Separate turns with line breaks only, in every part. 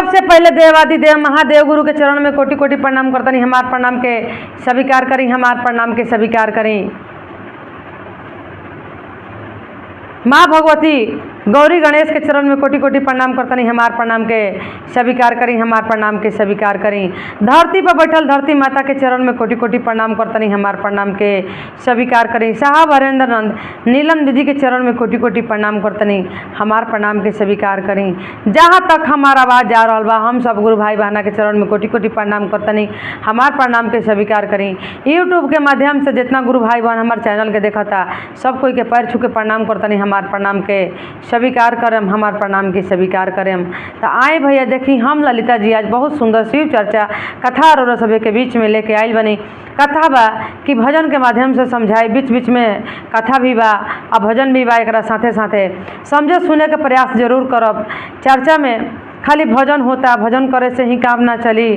सबसे पहले देवादिदेव महादेव गुरु के चरण में कोटि कोटि प्रणाम करतनी। हमार प्रणाम के स्वीकार करी, हमार प्रणाम के स्वीकार करी। माँ भगवती गौरी गणेश के चरण में कोटि कोटि प्रणाम करतनी। हमार प्रणाम के स्वीकार करी, हमार प्रणाम के स्वीकार करी। धरती पर बैठल धरती माता के चरण में कोटि कोटि प्रणाम करतनी। हमार प्रणाम के स्वीकार करी। साहब हरेंद्र नंद नीलम दीदी के चरण में कोटि कोटि प्रणाम करतनी। हमार प्रणाम के स्वीकार करी। जहाँ तक हमार आवाज़ जा रहा बा, हम सब गुरु भाई बहना के चरण में कोटि कोटि प्रणाम करतनी। हमार प्रणाम के स्वीकार करी। यूट्यूब के माध्यम से जितना गुरु भाई बहन हमार चैनल के देखता, सब कोई के पैर छू के प्रणाम करतनी। हमार प्रणाम के स्वीकार करम, हमार प्रणाम की स्वीकार करम। तो आए भैया देखी, हम ललिता जी आज बहुत सुंदर शिव चर्चा कथा और सभी के बीच में लेके आयल बनी। कथा बा कि भजन के माध्यम से समझाए, बीच बीच में कथा भी बा और भजन भी बा। एक साथे साथे समझे सुने के प्रयास जरूर करब। चर्चा में खाली भजन होता, भजन करे से ही काम ना चली।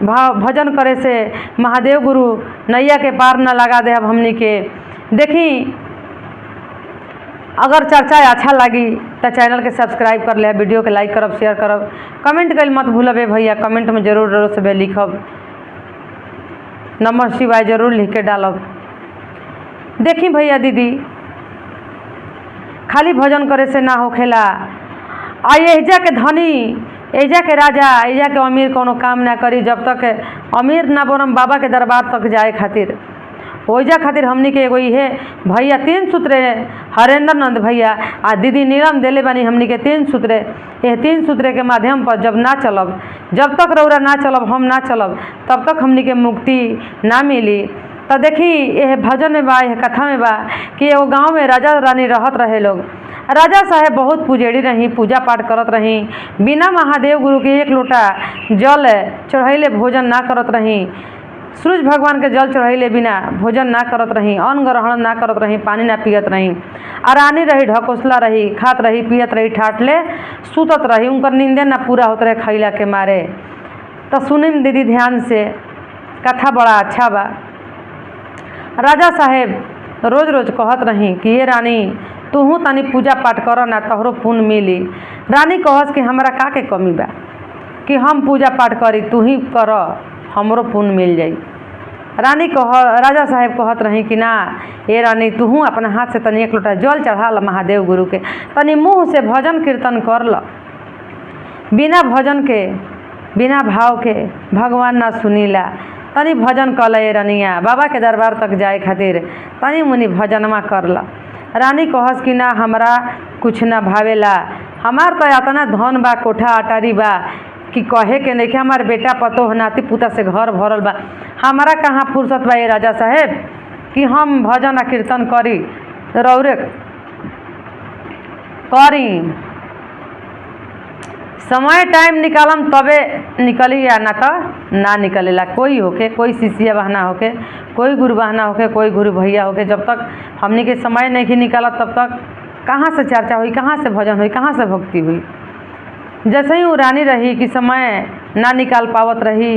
भजन करे से महादेव गुरु नैया के पार ना लगा दे। अब हमनी के देखी, अगर चर्चा अच्छा लगी तो चैनल के सब्सक्राइब कर ले, वीडियो के लाइक करब, शेयर करब, कमेंट कर मत भूलबे भैया। कमेंट में जरूर जरूर से लिखब, नमः शिवाय जरूर लिख के डालब। देखी भैया दीदी, खाली भजन करे से ना होखेला। आ एजा के धनी, एजा के राजा, एजा के अमीर कोनो काम ना करी जब तक अमीर ना बनम बाबा के दरबार तक जाए खातिर। ओइजा खातिर हमनी के एगो इहे भैया 3 सूत्र हरेंद्र नंद भैया आ दीदी नीलम देले बानी। हमनी के 3 सूत्र, यह 3 सूत्र के माध्यम पर जब ना चलब, जब तक रौरा ना चलब, हम ना चलब, तब तक हमनी के मुक्ति ना मिली। तो देखी यह भजन में बा, यह कथा में बा कि एगो गाँव में राजा रानी रहत रहे लोग। राजा साहेब बहुत पुजेड़ी रही, पूजा पाठ करत रही। बिना महादेव गुरु के 1 लोटा जल चढ़ैले भोजन ना करत रही। सूरज भगवान के जल चढ़ैले बिना भोजन ना करत रही, अन्न ग्रहण ना करत रही, पानी ना पियत रही। आरानी रही, ढकोसला रही, खात रही, पियत रही, ठाटले सुतत रही। उनकर नींदे ना पूरा होत रहे खैला के मारे। तो सुनिम दीदी ध्यान से, कथा बड़ा अच्छा बा। राजा साहेब रोज रोज कहत रही कि ये रानी तूहू तनी पूजा पाठ कर ना, तोहरो पुण्य मिली। रानी कहस कि हमरा का के कमी बा कि हम पूजा पाठ करी, तू ही कर, हमरो पुण्य मिल जाई। राजा साहेब कहत रही कि ना ये रानी तूहू अपना हाथ से तनी 1 लोटा जल चढ़ा ल महादेव गुरु के, तनी मुँह से भजन कीर्तन कर ल। बिना भजन के, बिना भाव के भगवान ना सुनीला। तनी भजन कर ल ये रानिया, बाबा के दरबार तक जाए खातिर तनी मुनी भजनमा कर ल। रानी कहस कि ना हमरा कुछ ना भावेला, हमार तो इतना धन बा, कोठा अटारी बा कि कहे के नहीं कि हमार बेटा पतोह नाती पुता से घर भरल बा। हमारा कहाँ फुर्सत बा ये राजा साहेब कि हम भजन आ कीर्तन करी, रौरे करी। समय टाइम निकालम तबे निकली, या ना तो ना निकलेला। कोई होके, कोई शिष्य बहना होके, कोई गुरु बहना होके, कोई गुरु भैया होके, जब तक हमने के समय नहीं निकाला तब तक कहाँ से चर्चा हुई, कहाँ से भजन हुई, कहाँ से भक्ति हुई। जैसे ही वो रानी रही कि समय ना निकाल पावत रही।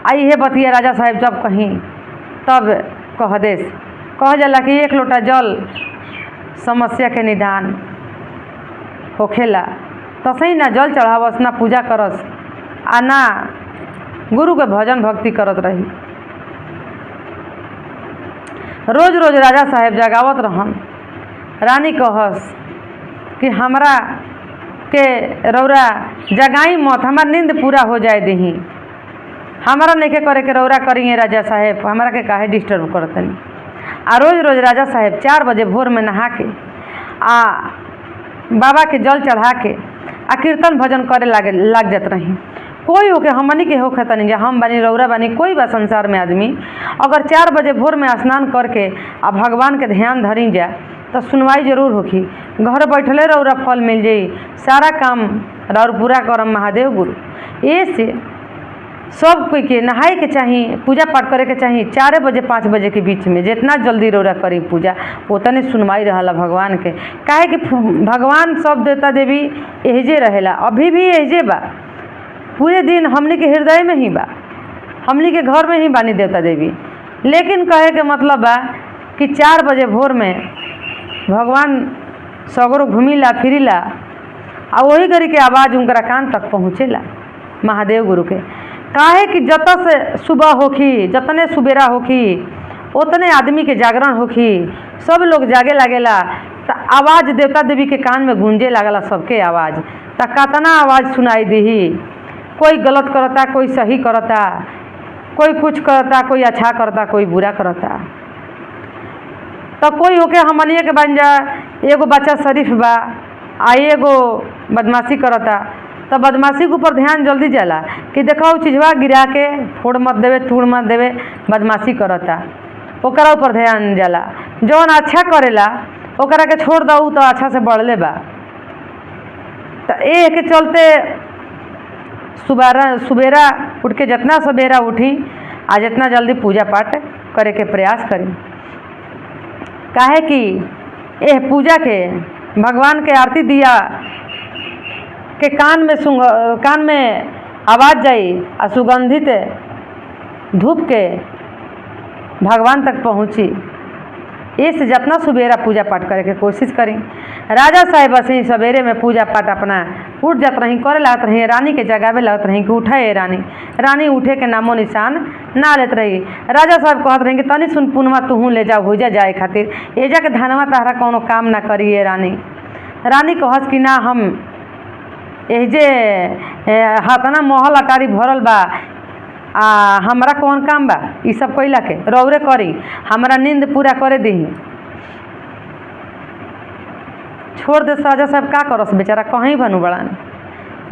आई है बतिया राजा साहेब जब कहीं तब कह देस, कह जाला कि 1 लोटा जल समस्या के निदान होखेला। तसही ना जल चढ़ावस, ना पूजा करस, आ ना गुरु के भजन भक्ति करत रही। रोज रोज राजा साहेब जगावत रहन। रानी कहस कि हमरा के रौरा जगाई मत, हमार नींद पूरा हो जाए दही। हमारा नहीं के करे के रौरा करिए राजा साहेब, हमरा के काहे डिस्टर्ब करतनी। आ रोज रोज राजा साहेब 4 बजे भोर में नहा के आ बाबा के जल चढ़ा के आ कीर्तन भजन करे लाग जात रही। कोई होके हमनी के होखे तनी, जा हम बानी, रौरा बानी, कोई बा संसार में आदमी अगर 4 बजे भोर में स्नान करके आ भगवान के ध्यान धरी जा तो सुनवाई जरूर होखी। घर बैठले रौरा फल मिल जाई, सारा काम रौर पूरा करम महादेव गुरु। ये से सब कोई के नहाए के चाहिए, पूजा पाठ करे के चाहिए 4 बजे 5 बजे के बीच में। जितना जल्दी रौरा करी पूजा उतने सुनवाई रहला भगवान के। काहे कि भगवान सब देवता देवी एहजे रहेला, अभी भी एहजे बा। पूरे दिन हमनी के हृदय में ही बा, हमनी के घर में ही बानी देवता देवी। लेकिन कहे के मतलब बा कि 4 बजे भोर में भगवान सगरो घूमिला फिरिला आ वही घड़ी के आवाज़ उनकरा कान तक पहुँचेला महादेव गुरु के। काहे कि जत से सुबह होखी, जतने सुबेरा होखी उतने आदमी के जागरण होखी, सब लोग जागे लागेला तो आवाज़ देवता देवी के कान में गूंजे लागला सबके आवाज़। तो कतना आवाज़ सुनाई दी, कोई गलत करता, कोई सही करता, कोई कुछ करता, कोई अच्छा करता, कोई बुरा करता। तो कोई होके हमनिए के बन जा, एगो बच्चा शरीफ बा आ एगो बदमाशी करता, तो बदमाशी के ऊपर ध्यान जल्दी जाला कि देखा वो चीज़वा गिरा के फोड़ मत देवे, तोड़ मत देवे, बदमाशी करता, ओकरा ऊपर ध्यान जाला। जौन अच्छा करेला ओकरा के छोड़ दऊ तो अच्छा से बढ़ले बा। तो ए के चलते सुबेरा उठ के जितना सवेरा उठी आ जितना जल्दी पूजा पाठ करे के प्रयास करी। काहे कि एह पूजा के भगवान के आरती दिया के कान में आवाज़ जाई आ सुगंधित धूप के भगवान तक पहुँची। इस जितना सवेरा पूजा पाठ करे के कोशिश करी। राजा साहेब ऐसे ही सवेरे में पूजा पाठ अपना उठ जात रही, करे लागत रही, रानी के जगावे लागत रही कि उठे रानी। रानी उठे के नामो निशान ना लेत रही। राजा साहब कहत रही कि तनी सुन पुनवा तुहू ले जा हो जाए खातिर, एजा के धनवा तहरा कौनो काम ना करिए रानी। रानी कहस कि ना, हम एजे हाथना महल अटारी भरल बा, हमरा कौन काम बा ई सब कइला के, रौरे करी, हमरा नींद पूरा करे दही। छोड़ दे राजा साहब का करस बेचारा, कहीं बनू बड़ान।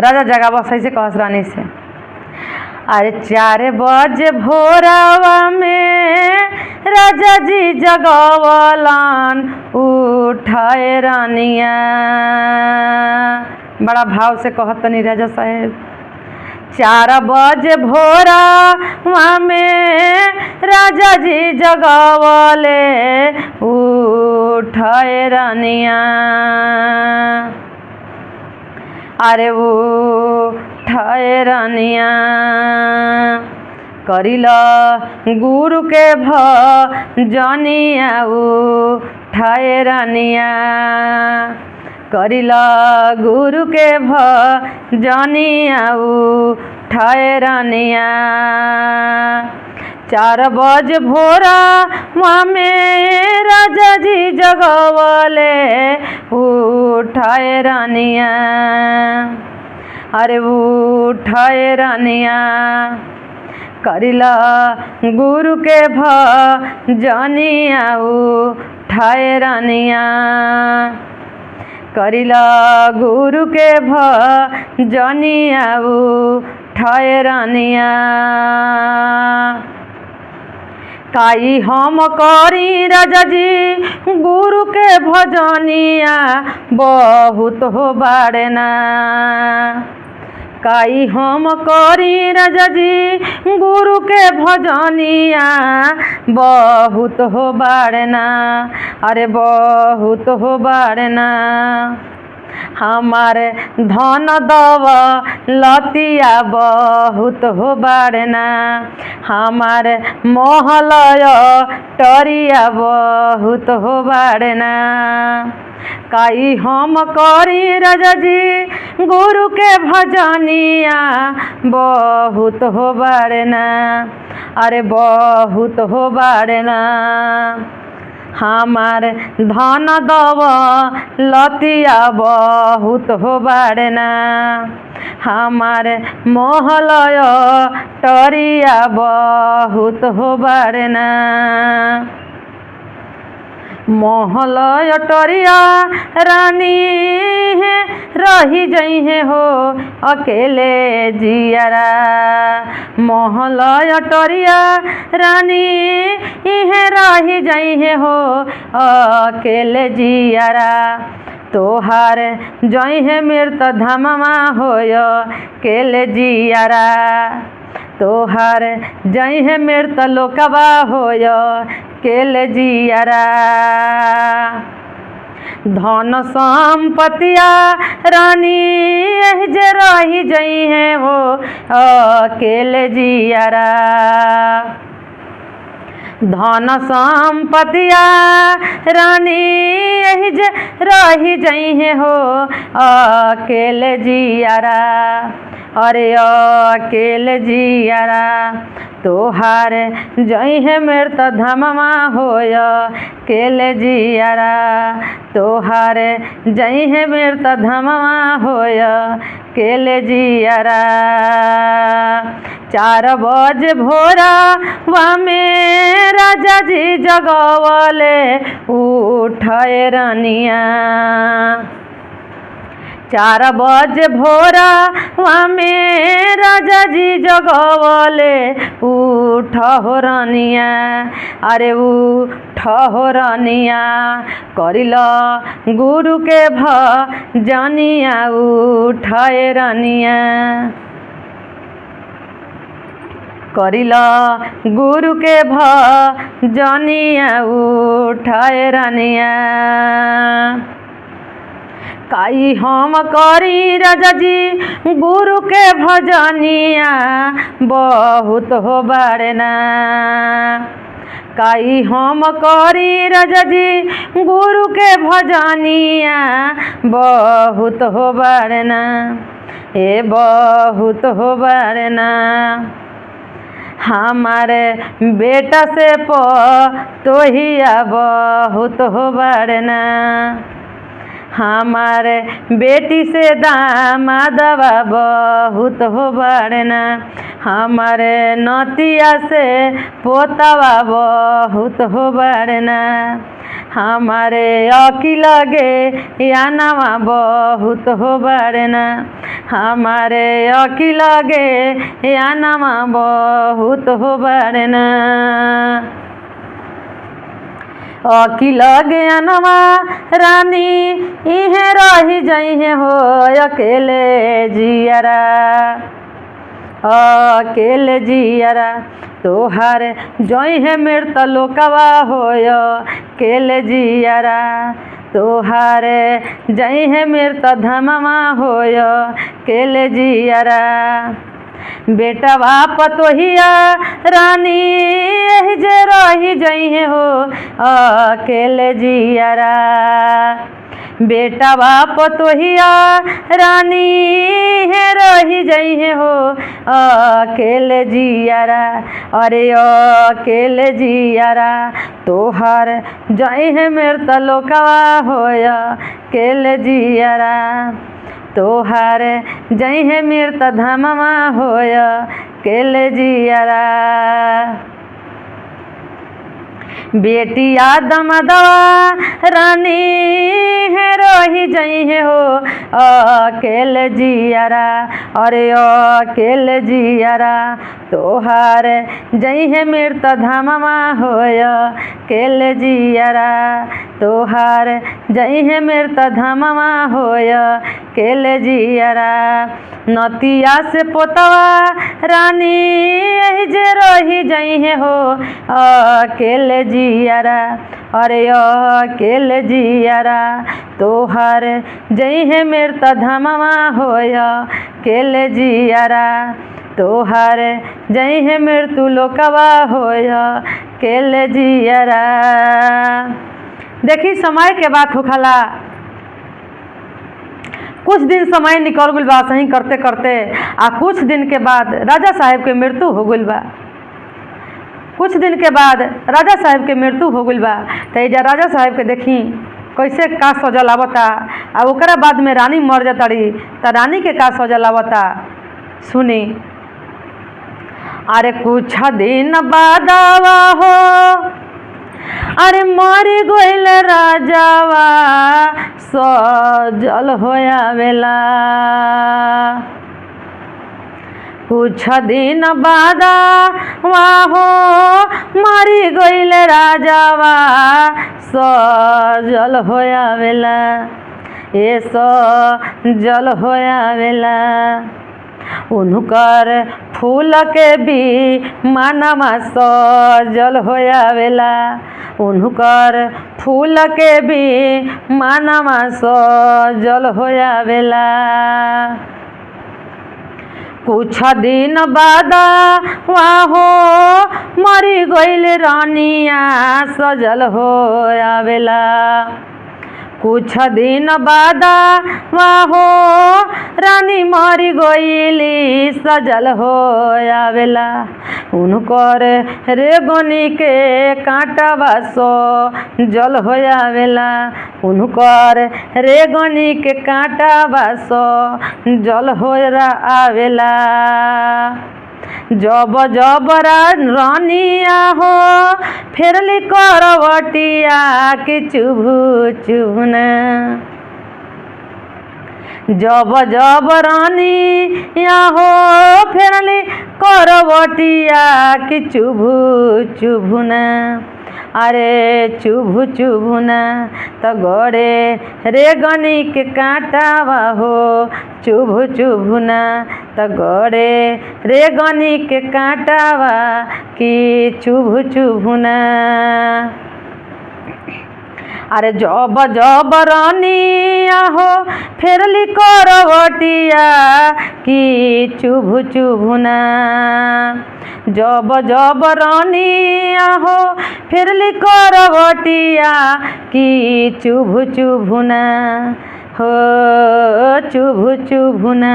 राजा जगावस ऐसे कहस रानी से, अरे 4 बजे भोरवा में राजा जी जगवलन उठाए रानिया। बड़ा भाव से कहत तनी राजा साहेब, 4 बजे भोरवा में राजा जी जगवले उठाए रानिया। अरे उठाए रानिया, करिला गुरु के भजनिया उठाए रानिया, करिला गुरु के भजनिया उठाए रानिया। 4 बजे भोरवा में राजा जी जगवले उठाए रानिया। अरे उठाए रानिया, करिला गुरु के भजनिया उठाए रानिया, करिला गुरु के भजनिया उठाए रानिया। काई हम करी राजा जी गुरु के भजनिया बहुत हो बाड़े ना। काई हम करी राजा जी गुरु के भजनिया बहुत हो बाड़े ना। अरे बहुत हो बाड़े ना, हमारे धन दौलतिया बहुत हो बाड़े ना, हमारे महलय टरिया बहुत हो बाड़े ना। काई हम करी राजा जी गुरु के भजनिया बहुत हो बाड़े ना। अरे बहुत हो बाड़े ना, हमार धन दौलतिया बहुत हो बाड़े ना, हमार महलय टरिया बहुत हो बाड़े ना। महलय टरिया रानी है रही जई है हो अकेले जियारा। महलय टरिया रानी है रही जई है हो अकेले जियारा। तोहार जई है मृत धममा होय केले जियारा। तोहार जई है मृत लोकवा होय केले जियारा। धन संपत्तिया रानी जे रही जई है हो अकेले जियारा। धन संपतिया रानी यही जे रही जइहे हो अकेले जियारा। अरे अकेले जियारा तोहार जइहे मेर त धममा होय अकेले जियारा। तोहार जइहे मेर त धममा होय अकेले जियारा। 4 बजे भोरा में राजा जी जगवले उठे रानिया। 4 बजे भोरा में राजा जी जगवले उठ हो रानिया। अरे उठ हो रानिया करिल गुरु के भजनिया उठे रानिया। करिल गुरु के भजनिया उठे रानिया। काई हम करी राजा जी गुरु के भजनिया बहुत हो बाड़ना। काई हम करी राजा जी गुरु के भजनिया बहुत हो बाड़ना। ए बहुत हो बाड़ना हमारे बेटा से तोहिया बहुत हो बाड़ना। हमारे बेटी से दामादवा बहुत हो बाड़ना। हमारे नतिया से पोतवा बहुत हो बाड़ना। हमारे अकी लगे यानवा बहुत हो बाड़ना। हमारे अकी लगे यानवा बहुत हो बाड़ना। अकी लगे यानवा रानी इहे रही जइहे हो अकेले जियारा। अकेले जियारा तोहार जइहे मेर त लोकवा होय अकेले जियारा। तोहार जइहे मेर त धममा होय अकेले जियारा। बेटा बाप तोहिया रानी यही जे रही जइहे हो अकेले जियारा। बेटा बाप तोहिया रानी है रही जइहे हो अकेले जियारा। अरे अकेले जियारा तोहार जइहे मेर त लोकवा होय अकेले जियारा। तोहार जइहे मेर त धममा होय अकेले जियारा। बेटिया दमदवा रानी है रही जइहे हो अकेले जियारा। अरे अकेले जियारा तोहार जइहे मेर त धममा होय अकेले जियारा। तोहार जइहे मेर त धममा होय अकेले जियारा। नतिया से पोतवा रानी यही जे रही जइहे हो अकेले जियारा। अरे अकेले जियारा तोहार जइहे मेर त धममा होय अकेले जियारा। तोहार जइहे मेर तू लोकवा होय अकेले जियारा। देखी समय के बात होखला। कुछ दिन समय निकल गइल बा सही करते करते आ कुछ दिन के बाद राजा साहब के मृत्यु हो गइल बा। कुछ दिन के बाद राजा साहब के मृत्यु हो गइल बा। त एजा राजा साहब के देखी कैसे का सजल आवता आ ओकरा बाद में रानी मर जाताड़ी त रानी के का सजल आवता सुनी। अरे कुछ दिन बादवा हो अरे मरी गइल राजावा सजल होया वेला। कुछ दिन बादवा हो मरी गइल राजावा सजल होया वेला। ए सजल होया वेला उनकर फूल के भी मानमा सजल होया वेला। उनकर फूल के भी मानमा सजल होया वेला। कुछ दिन बाद वाहो मरी गईल रानिया सजल हो आवेला। कुछ दिन बाद वाहो रानी मरी गईली सजल हो आवेला। उनकर रेगनी के कांटवा सो जल हो आवेला। उनकर रेगनी के कांटवा सो जल हो आवेला। जब जब रानिया हो फेरली करवटिया कि चुभु चुभना। जब जब रानिया हो फेरली करवटिया कि चुभु चुभना। अरे चुभु चुभुना तो गड़े रेगनी के कांटावा हो चुभु चुभुना तो गड़े रेगनी के कांटावा कि चुभु चुभुना। अरे जब जब रानिया हो फेरली करवटिया कि चुभु चुभुना। जब जब रानिया हो फेरली करवटिया कि चुभु चुभुना हो चुभु चुभुना।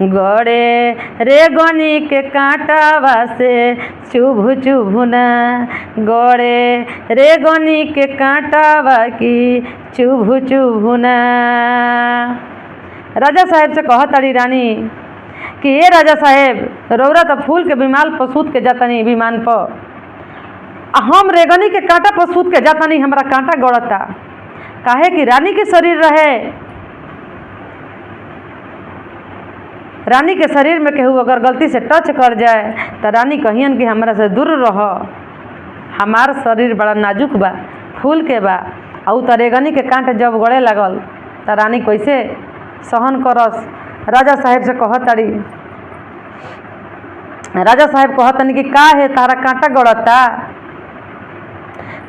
गड़े रेगनी के कांटावा से चुभु चुभुना। गड़े रेगनी के कांटावा की चुभु चुभुना। राजा साहेब से कहताड़ी रानी कि ये राजा साहेब रौरा तो फूल के विमाल पर सूत के जातनी विमान पर, हम रेगनी के कांटा पर सूत के जातनी हमारा कांटा गड़ता। काहे कि रानी के शरीर रहे, रानी के शरीर में केहू अगर गलती से टच कर जाए तो रानी कहियन कि हमरा से दूर रह, हमार शरीर बड़ा नाजुक बा, फूल के बा। और तो रेगनी के कांटे जब गड़े लगल तो रानी कैसे सहन करस। राजा साहेब से कहताड़ी, राजा साहेब कहतनी कि का है तारा कांटा गड़ता।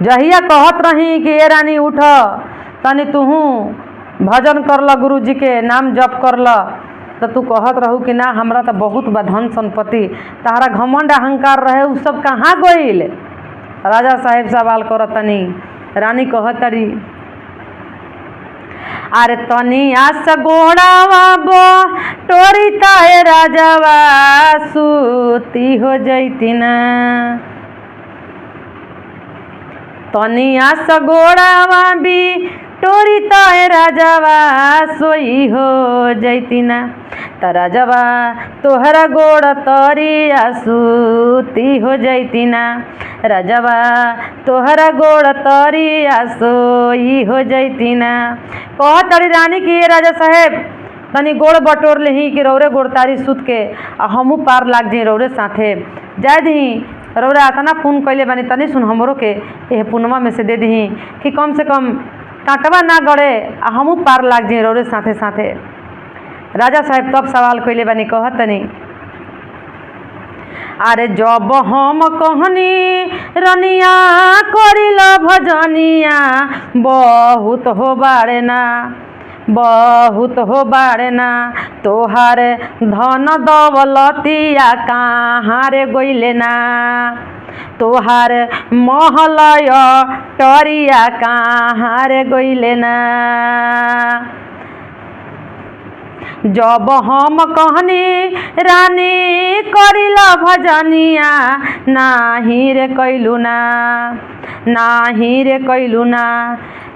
जहिया कहत रही कि ये रानी उठ तनी तुहू भजन कर ल, गुरु जी के नाम जप कर ल, तो तू कहत रहू कि ना हमरा तो बहुत बा धन संपत्ति, तारा घमंड अहंकार रहे उ सब कहाँ गईल। राजा साहेब सवाल करतनी, रानी कहतरी अरे तनी आस गोड़ावा बो टोरी ताए राजावा सूती हो जैती ना। तनी आस गोड़ावा भी टोरी ताए राजावा सोई हो जैती ना। त राजावा तोहरा गोड़ तरिया सूती हो जैती ना। राजावा तोहरा गोड़ तरिया सोई हो जैती ना। कहतड़ी रानी कि ये राजा साहेब तनी गोड़ बटोर लेही कि रौरे गोड़ तारी सूत के हमू पार लाग जी रौरे साथे जाए दही। रौरा इतना पुण्य कैले बानी तनी सुन हमरो के यह पुनवा में से दे दही कि कम से कम कांटवा ना गड़े हमू पार लाग जी रौरे साथे साथे। राजा साहेब तब सवाल कैले बानी, कहतनी अरे जब हम कहनी रनिया करिल भजनिया बहुत हो बारे ना, बहुत हो बारे ना। तोहार धन दौलतिया कहाँ रे गइले ना। तोहार महलय टरिया कहाँ रे गइले ना। जब हम कहनी रानी करिला भजनिया नाही रे कैलू ना, नाही रे कैलू ना।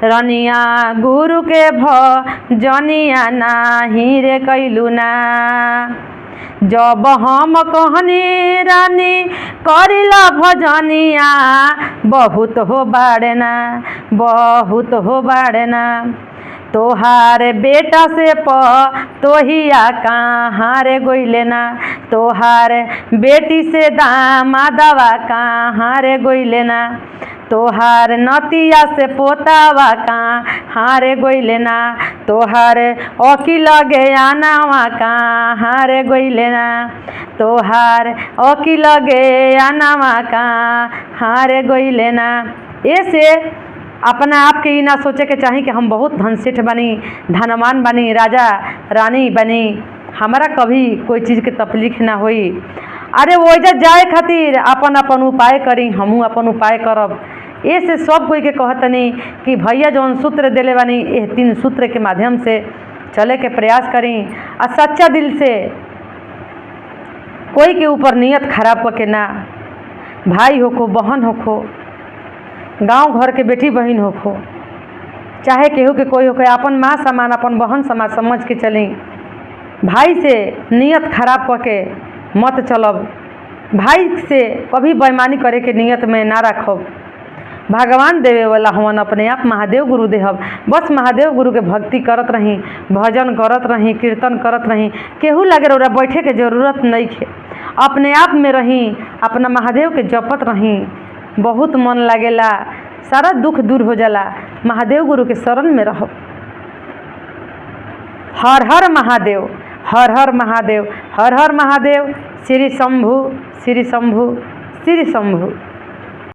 रनिया गुरु के भजनिया नाही रे कैलू ना। जब हम कहनी रानी करिला भजनिया बहुत हो बारे ना, बहुत हो बारे ना। तोहार बेटा से तोहिया कहाँ रे गइले ना। तोहार बेटी से दामादवा कहाँ रे गइले ना। तोहार नतिया से पोतावा कहाँ रे गइले ना। तोहार अकिल ज्ञानवा कहाँ रे गइले ना। तोहार अकिल ज्ञानवा कहाँ रे गइले ना। ऐसे अपना आप के ही ना सोचे के चाही कि हम बहुत धन सेठ बनी, धनवान बनी, राजा रानी बनी। हमारा कभी कोई चीज़ के तकलीफ ना होई। अरे ओइजा जाए खातिर अपन अपन उपाय करी, हमहू अपन उपाय करब। ऐसे सब कोई के कहतनी कि भैया जौन सूत्र दिले बानी ये 3 सूत्र के माध्यम से चले के प्रयास करी और सच्चा दिल से कोई के ऊपर नियत खराब करके ना, भाई होखो, बहन होखो, गांव घर के बेटी बहन होखो, चाहे केहू के कोई होखे, अपन माँ समान अपन बहन समान समझ के चली। भाई से नियत खराब करके मत चलब, भाई से कभी बेईमानी करे के नियत में ना रखब। भगवान देवे वाला हवन, अपने आप महादेव गुरु देहब। बस महादेव गुरु के भक्ति करत रही, भजन करत रही, कीर्तन करत रही, केहू लगे रौरा बैठे के जरूरत नहीं है। अपने आप में रही, अपना महादेव के जपत रही, बहुत मन लागेला, सारा दुख दूर हो जाला। महादेव गुरु के शरण में रहो। हर हर महादेव, हर हर महादेव, हर हर महादेव। श्री शंभु, श्री शंभु, श्री शंभु।